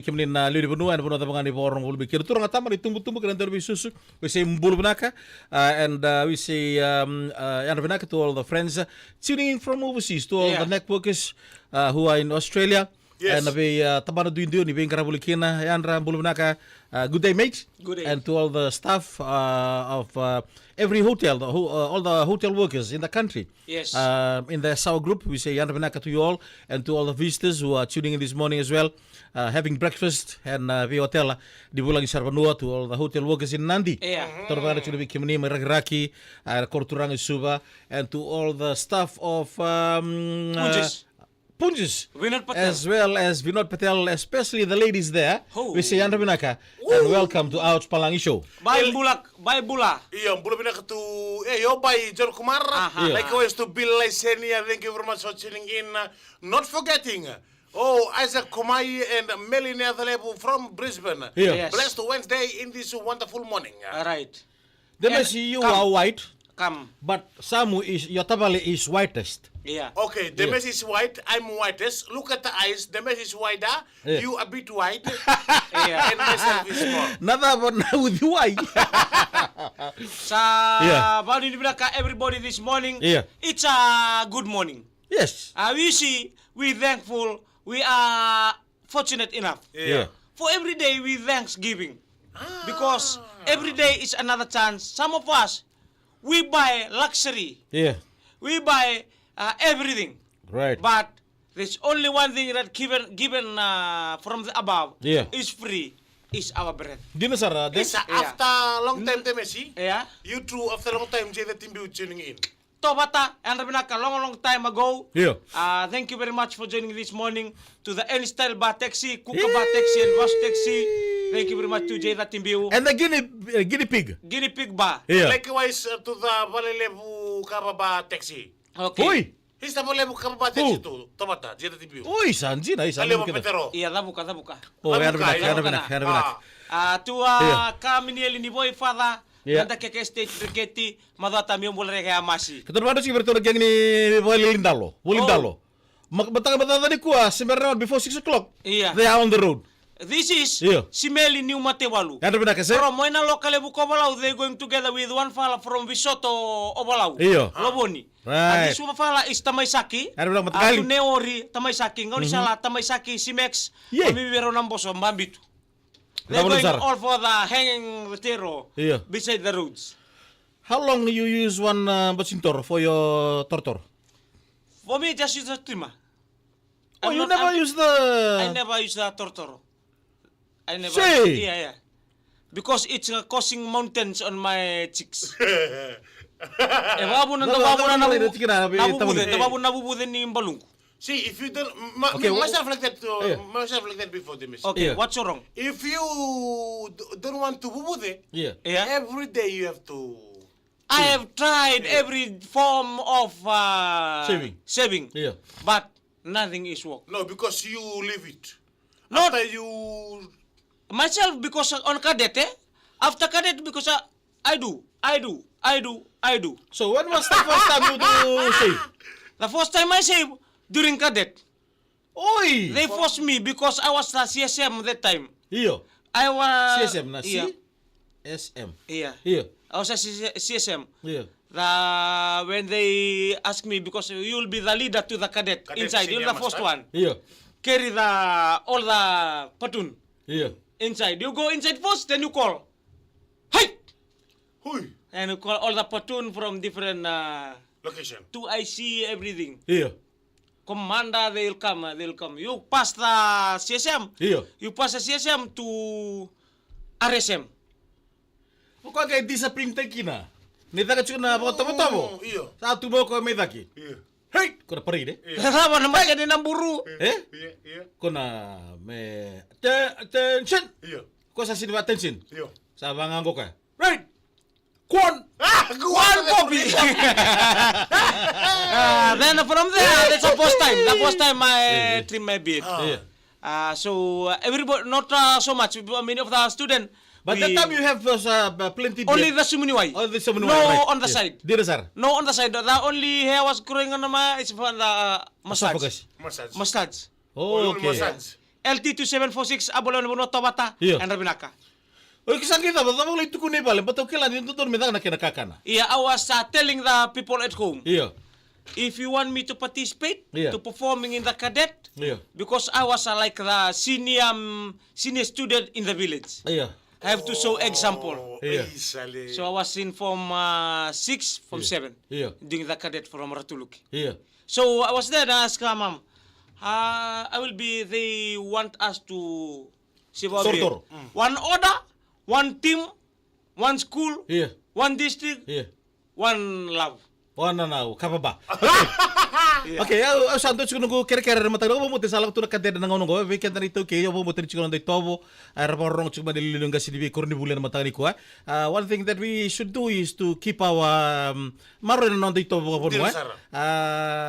Kemudian liu di benua tabangan di porong ulu bikir turang atama di tumbuh-tumbuh kena terbi susu we say mbulu benaka and we say and benaka to all the friends tuning in from overseas to all the networkers who are in Australia. Yes. And we tabana duindio ni bengkara bulikina yandra mbulu benaka good day mate. Good day. And to all the staff of every hotel, all the hotel workers in the country. Yes. In the Sour Group, we say Yandra Benaka to you all, and to all the visitors who are tuning in this morning as well, having breakfast and the hotel di Bulang Sarvanua, to all the hotel workers in Nandi. Yeah. Torbana Chulubi Kimini, Raki, Korturang Suba, and to all the staff of Punjis, Vinod Patel. as well as Vinod Patel, especially the ladies there. Oh. We say Yandra Benaka, and welcome to Ouch Palangi Show. Bye Bula. Iya, belum pindah ke yo by John Kumar. Aha. Likewise to Bill Lysenia, thank you very much for tuning in. Not forgetting, Isaac Kumai and Melanie Adelebu from Brisbane. Yeah. Yes. Blessed Wednesday in this wonderful morning. All right. They may And see you come. are white, Come. but Samu is your tabale is whitest. Yeah. Okay, the Yeah. mess is white, I'm whitest. Look at the eyes, the mess is wider, Yeah. you a bit white, Yeah. and myself is small. Nada but now with you white. Sa Yeah. baru ini bilang ke everybody this morning. Yeah. It's a good morning. Yes. We see, we thankful, we are fortunate enough. Yeah. For every day we thanksgiving. Because every day is another chance. Some of us, we buy luxury. Yeah. We buy everything. Right. But there's only one thing that given from the above Yeah. is free, is our breath. Dino sara This des. after long time, the Messi, Yeah. you too after long time, Jay the team be tuning in. Tobata and Rabinaka long time ago. Yeah. Thank you very much for joining this morning to the Any Style Bar Taxi, Kuka Bar Taxi and Bus Taxi. Thank you very much to Jay Timbiu. And the guinea pig. Guinea Pig Bar. Yeah. Likewise to the Valelebu Kababa taxi. Okay. Oi. He's the Valelebu Kababa taxi too. Tomata, Jay the team be. Oi sanji na isa. Alebo Petero. Iya, tabuka. Oh, Abuka, yana yeah. benak. To Yeah. kami ni Elini Boy Father. Yeah. Nanda keke stage brigeti, madata mi umbolere kaya masi. Ketua si bertolak yang ni Bolindalo. Betang tadi kuah sebenarnya before 6 o'clock. Iya. They are on the road. This is Yeah. Simeli New Matewalu. Yana benak kasi. From Moina local Bukobalau, they're going together with one fella from Visoto Obalau. Iya. Loboni. Right. And this one fella is Tamaisaki. Ano bilang matakali? Neori Tamaisaki. Ngayon sala Tamaisaki Simex. Yeah. Mamibiro ng boso Mbambitu. They're Naman, going sir. all for the hanging retiro. Yeah. Beside the roads. How long you use one bacintor for your tortor? For me, just use the trimmer. Oh, I'm you not- never I'm- use the. I never use the tortoro. I never. Say. Yeah. Because it's causing mountains on my cheeks. Babu na nabubude ni mbalungu. See, if you don't, Okay, myself like that, Yeah. myself like that before the Messi. Okay, Yeah. what's wrong? If you don't want to bubude, Yeah. Yeah. every day you have to. I have tried every form of saving, Yeah. but nothing is work. No, because you leave it. Not After you. myself because on cadet, after cadet because I do. So when was the first time you do save? The first time I save during cadet, Oi. they forced me because I was the CSM that time. Iyo. I was CSM na Yeah. CSM. Yeah. Iyo. I was a CSM. Iyo. When they ask me because you'll be the leader to the cadet, Cadet inside, you're the senior first master. one. Iyo. Carry all the platoon Iyo. inside. You go inside first, then you call. Hey! Hui. And you call all the platoon from different Location. to IC everything. Iyo. Commander, they'll come. You pass the CSM. Iyo. You pass the CSM to RSM. Kung kaya discipline tayo na. Nita ka na ako tamo-tamo. Iyo. Sa tubo ko may daki. Iya. Hey! Kung na pari de. Sama naman yan ng buru. Eh? Iya. Kung na may attention. Iya. Kung sa sino attention. Iya. Sa bangang ko ka. Right! Kwan! One copy. Then from there, that's the first time. The first time I trim my beard. Yeah. So everybody, not so much. Many of the students. But that time you have plenty only beard. the Sumuniwai. Oh, the seven No right. on the Yeah. side. Di dasar. No on the side. The only hair was growing on my. It's for the massage. Esophagus. Massage. Massage. Oh, Only okay. massage. LT2746 Abolon Tabata Iya. and Rabinaka. O kisang kita ba tawag itu kunay pala bato kailan yung tuton mitang nakinakakana. Yeah, I was telling the people at home, Iyo. if you want me to participate Yeah. to performing in the cadet, Iya. because I was like the senior student in the village, Iyo. I have to show example. Iya. Isali. So I was in Form 6, Form 7, Iya. doing the cadet from Ratuluki. Iyo. So I was there and I asked her, Mom, I will be, they want us to Tortor. one order, one team, one school, Iya. one district, Iya. one love. Wala na kapaba. Okay, santo chico nungu kere mata no mo salah tu nakade na ngono go weekend na ito ke yo mo chico nday tobo ar porong chico madililung kasi dibi korni bulan mata ni ko. One thing that we should do is to keep our maro na nday tobo ko no.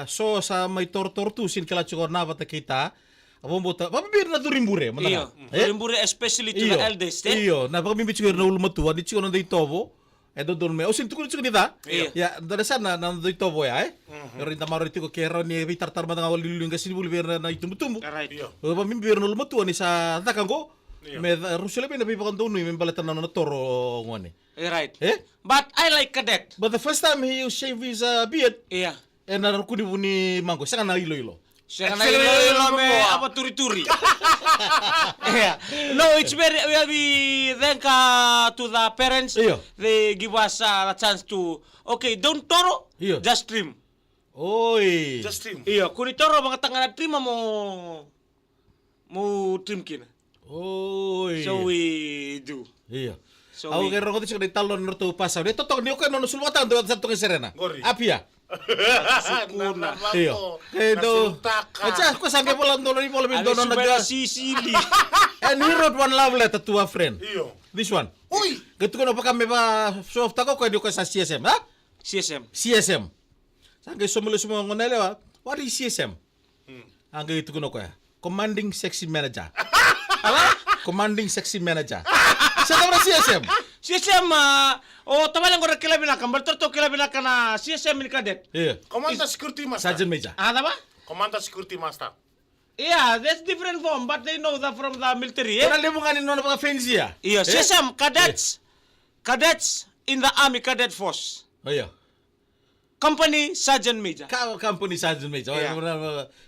So sa may tortusin kala chico na bata kita. Abo mo ta pabibir na durimbure mata. Iyo, Rimbure especially to the eldest. Iyo, na pagbibi chico na ulmatuan di chico nday tobo. Edo dorme. O sinto ko chico nita. Ya, dada sana na nday tobo ya Pero inta maro ito ko kero ni vitar tarma nga walilulung kasi bulibir na itumtumbo. Right. Pamimbir na lumatuan ni sa takang ko. Me rusule na bipakan doon may balatan na toro ngone. Right. Eh? But I like cadet. But the first time he shave his beard, Yeah. and narakuni po ni Mango, siya ka na ilo-ilo. Siya na ilo me apa turi-turi. Yeah. No, it's we thank to the parents. Iyo. They give us a chance to, okay, don't toro, Iyo. just trim. Oy. Just him. Iya, kuni toro mga tanga na trim mo trim kin. Oy. So we do. Iya. So Ako we- kaya ko dito ng talon nito pasaw. Dito to ni ko no sulwatan do sa tong serena. Gori. Apia. Sukuna. Iyo. Kaya do. Acha ko sangke pola ndolo ni pola bin Ano dono subera naga. Sicily. And he wrote one love letter to a friend. Iyo. This one. Uy! Gitu ko na pa kami ba soft ako ko ko sa CSM, ha? CSM. CSM. Sangke sumulo sumo ngonele wa. What is CSM? Ang gitu ko na ko ya. Commanding Sexy Manager. Commanding Sexy Manager. Sa tawag na CSM. CSM, tawalan ko rin kilabina ka, baltor to kilabina ka na CSM ni cadet. Iya. Commander Security Master. Sergeant Major. Ano ba? Commander Security Master. Yeah, that's different form, but they know that from the military. Kaya mo nga nino na mga fancy ya. Yeah, CSM, cadets. Cadets in the Army Cadet Force. Oh iya. Company Sergeant Major. Company Sergeant Major. Yeah.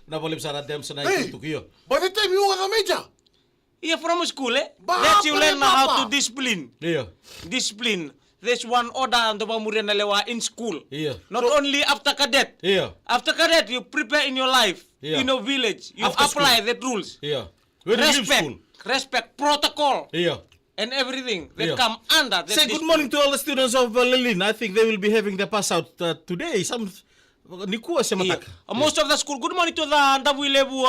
Na boleh sa radem sa na Hey! itutuk iyo. By the time you were a major. Yeah, from school, eh? Bapa That you learn ni how Papa. to discipline. Iya. Discipline. There's one order untuk pamurian na lewa in school. Iya. Not only after cadet. Iya. After cadet, you prepare in your life, Yeah. in your village. You After apply the rules. Iya. When you leave Respect. school. Respect. Protocol. Iya. And everything that Yeah. come under that. Say good morning to all the students of Lilin. I think they will be having the pass out today. Some Nikua sa Yeah. matak. Most of the school. Good morning to the Ndawilebu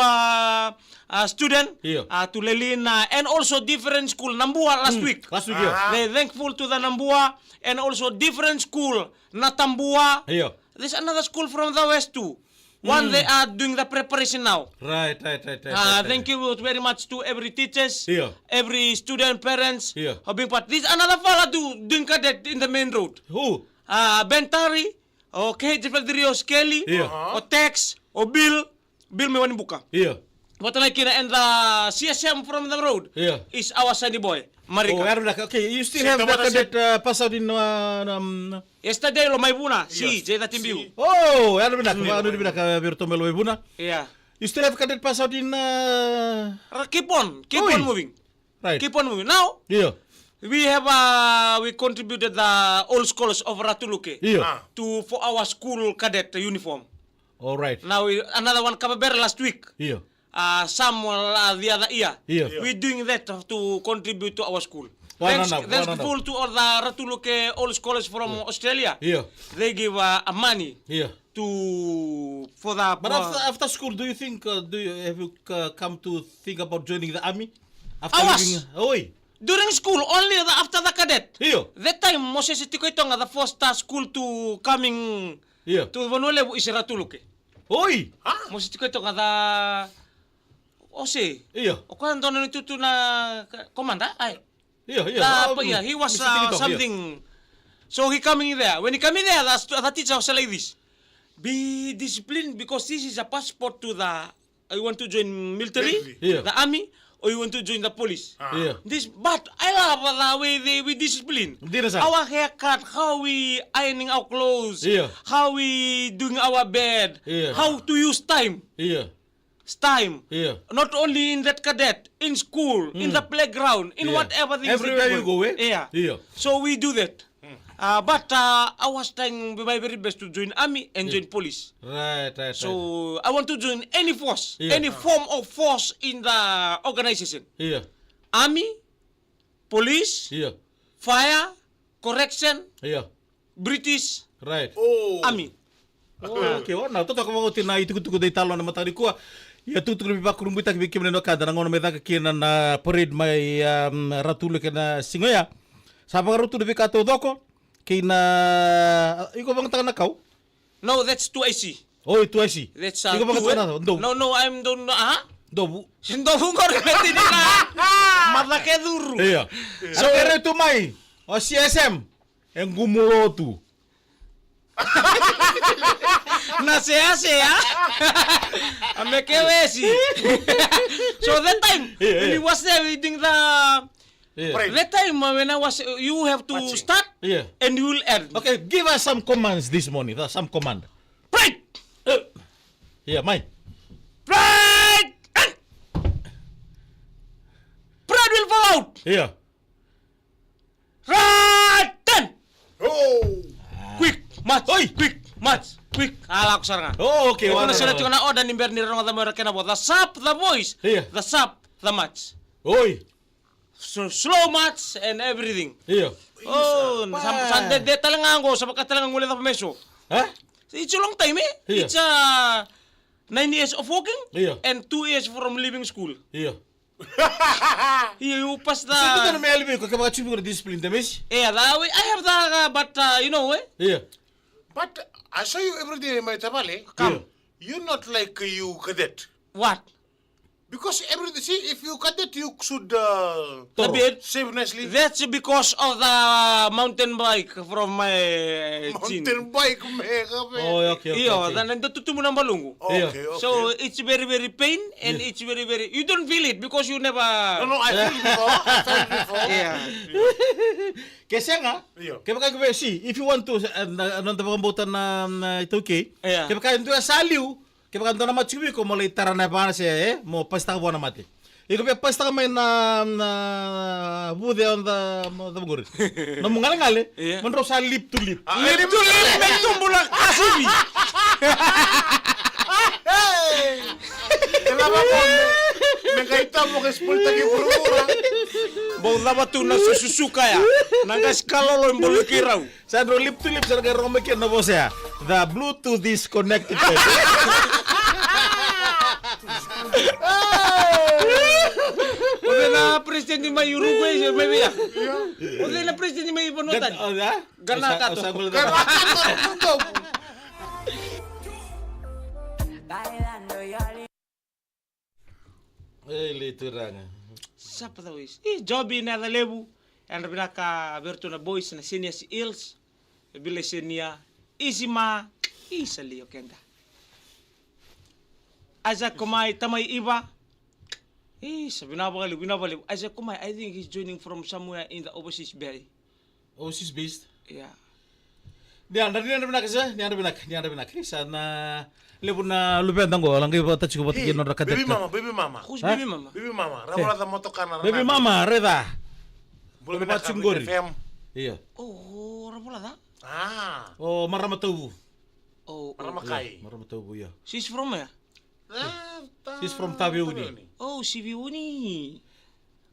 student. Yeah. To Lelin and also different school. Nambua last week. Last week, yeah. They thankful to the Nambua and also different school. Natambua. Yeah. There's another school from the west too. One they are doing the preparation now. Right. Thank you very much to every teachers, Yeah. every student, parents, Yeah. who being part. This another fella doing cadet in the main road. Who? Bentari, okay, Rios Kelly, Yeah. or Tex, or Bill may wani buka. Iya. What I kina and the CSM from the road Yeah. is our sunny boy, Oh, Marika. meron na. Okay, you still Si have the Tabata cadet pass out in Yesterday lo may buna, si Yes. Jada Timbiu. Oh, ano ba ka Berto Melo Buna? Yeah. You still have cadet pass out in Keep on Oi. moving. right. Keep on moving. Now, Iya. we have we contributed the old scholars of Ratuluke Iya. for our school cadet uniform. All right. Now another one Kababera last week. Iya. Some the other year. Yeah. We're doing that to contribute to our school. Why not now? Thankful to all the Ratuluke old scholars from Australia. Iya. They give money Iya. for the. But after school, do you think have you come to think about joining the army? After I was. Oi. During school, only after the cadet. Iyo. That time, Moses Tiko ito nga the first school to coming Iya. to Vanuatu is Ratuluke. Oi. Moses Tiko ito nga the Ose. Iya. O kaya doon na nituto na komanda? Ay. Iya. He was Mr. Tito, something. So he coming there. When he coming there, the teacher was like this. Be disciplined because this is a passport to the you want to join military, Yeah. the army, or you want to join the police. Yeah. But I love the way we discipline. Hindi na, sir. Our haircut, how we ironing our clothes, Yeah. how we doing our bed, Yeah. how to use time. Yeah. Time. Yeah. Not only in that cadet, in school, in the playground, in Yeah. whatever things. Everywhere they you go, eh? Yeah. Yeah. So we do that. But I was trying my very best to join army and join police. Right. So I want to join any force, Yeah. any form of force in the organization. Yeah. Army, police, Yeah. fire, correction, Yeah. British, Right. Oh. army. Okay, wana toto ko mo tina itukutuku dei talo na matari ko. Ya tutu lebih bakuru mbita ki kimne no kada ngono meta kina na parade mai ratulu kena singoya. Sapa rutu lebih kato doko kina iko bang tanga kau. No, that's 2IC. Oh, itu asi. That's Iko bang two, eh? tanga do. No, I'm don't Do. Sindo fungor beti na. Mata ke duru. Iya. So ere tu mai. O CSM. Engumulo tu. Na sea. Ame kewesi. So that time when we was there reading the Yeah. Right. that time when I was you have to Watching. start Yeah. and you will end. Okay, give us some commands this morning. Some command. Right. Yeah, mai. Right. Brad will fall out. Yeah. Right. Ten. Oh. Quick match. Oi. Quick match. Quick. Ala ko saranga. Oh, okay. Kung wana. nasa natin na oda ni Bernie Ronga the American about the sap, the voice, Yeah. the sap, the match. Oi. So slow match and everything. Yeah. Oh, sa de talangan ko sa pagkatalangan ulit ako meso. Huh? It's a long time eh. Yeah. It's 9 years of working Yeah. and 2 years from leaving school. Yeah. You pass the So, ito na may alibay ko kaya chibu ko discipline damis. yeah, that way I have the but you know eh. Yeah. But I saw you every day, my Tabale. Come. You're not like you cadet. What? Because see, if you cadet, you should The beard. save nicely. That's because of the mountain bike from my chin. Mountain bike, mega. Oh, okay. Iyo, nandututu mo ng balungo. Yeah. Okay, okay. So it's very pain and it's very you don't feel it because you never. No, I feel before. I felt before. Yeah. Kasi nga, Yeah. kaya baka gawin, see, if you want to, anong tapakambutan na ito okay, Yeah. kaya baka ito saliw, kaya baka ito na matsumi ko, mulai tara na pa na siya, mo pasta ka buwan na mati. Iko kaya pasta ka may na bude on the muguri. Na mungalangali, Yeah. manro sa lip to lip. Lip to lip, may tumbulang asibi. Hey! Kenapa kau nagaita mo kay spulta ki pura-pura? Bau dapat tu na susuka ya. Nangkas kalolo yung bulikiraw. Sa lip to lip, sa nagkarong na po siya, the Bluetooth is connected. Ote na president ni may Uruguay siya may biya. Ote na president ni may Bonotan. Gana ka to. Kaya bakit mo tutup? Lituranga. Sapa daw is. Joby na the lebu. Ang binaka berto na boys na senior si Ils. Bila senior isima isaliyo kenda. Asa kumay tamay iba. Sabi binabali. Asa kumay, I think he's joining from somewhere in the overseas bay. Oh, she's based. Yeah. Ni anda binak. Sana lebu na lupen tango lang kayo bata chiko bata kino rakatet. Baby mama. Who's Huh? baby mama? Baby mama. Ramona the motokana. Baby mama, reda. Belum Babat Singguri. FM. Iya. Oh, rapola da? Ah. Oh, maramatabu. Oh, Maramakai. Maramatabu, ya. she's from where? She's from Tabiuni. Oh, si Viuni.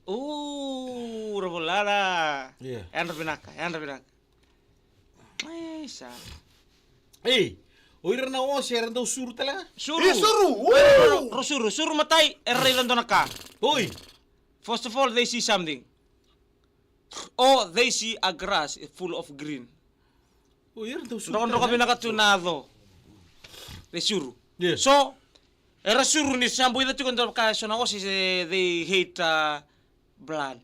Oh, rapola. Yeah. Anda binaka. Ay, sa. Hey, oira na o, siya rin daw suru talaga. Suru. Eh, suru. Suru matay. Erre lang doon ka. Oy, First of all, they see something. Or they see a grass full of green. oira daw suru Doon kami nakatunado. They suru. Yeah. So, era suru ni sambo ito tukon doon ka so na kasi they hate blood.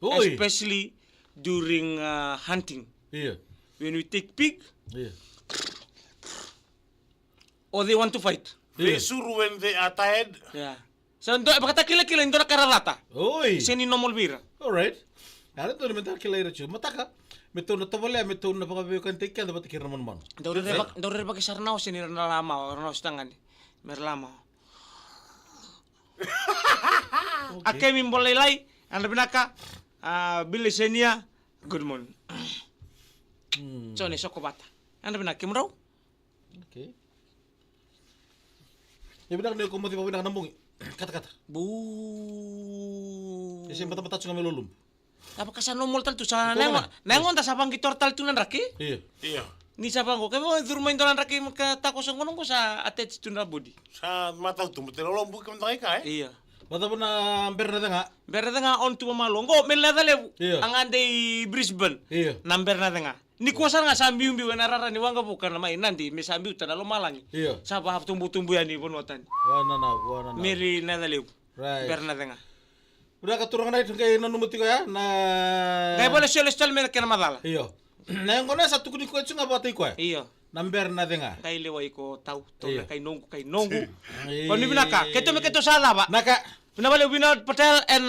Oy. Especially during hunting. Iya. When we take pig, Iya. or they want to fight. They Yeah. sure when they are tired. Ya. So ndo bakata kila ndo karalata. Oi. Seni nomol bira. All right. Ada tu mental kila ira chu. Mataka. Meto na tawala meto na pakabe kan tekan dapat kira man. Daure bagi sarnao seni rana lama, rana tangan. Merlama. Ake mimbolai lai, anda binaka bili senia good morning. Chone sokobata. Anda binaka kimrau? Okay. Ya benar ni ko mo tiba benar nambung. Kata-kata. Bu. Kasi mata-mata sunga melulum. Apa kasan nomol tal tu sana nengon ta sabang gitor tal tu nan raki? Iya. Iya. Ni sabang ko kemo durmain dolan raki ka takos ngono ko sa attach tu na body. Sa mata tu betul lombu ke mentang ka Iya. Mata pun na berna tengah. Berna nga on tu malongo mel na dale. Iya. Ang ande Brisbane. Iya. Number na nga. Ni kuasa nga sambi umbi wanarara ni wanga bukan na mai nanti me sambi utana lo malangi. Iya. Sapa haf tumbu-tumbu yani bonotan. Wana na. Meri na dale. Right. Berna nga. Udah katurang na itu kay nanumati ko ya na. Kaya boleh celestial me kena madala. Iyo. Na yung kona sa tukuni ko tsunga batay ko. Iya. Number na tengah. Kay leway ko tau to Iya. kay nongu. Iya. Panu binaka, keto me keto sala ba. Naka. Pinabali Vinod Patel and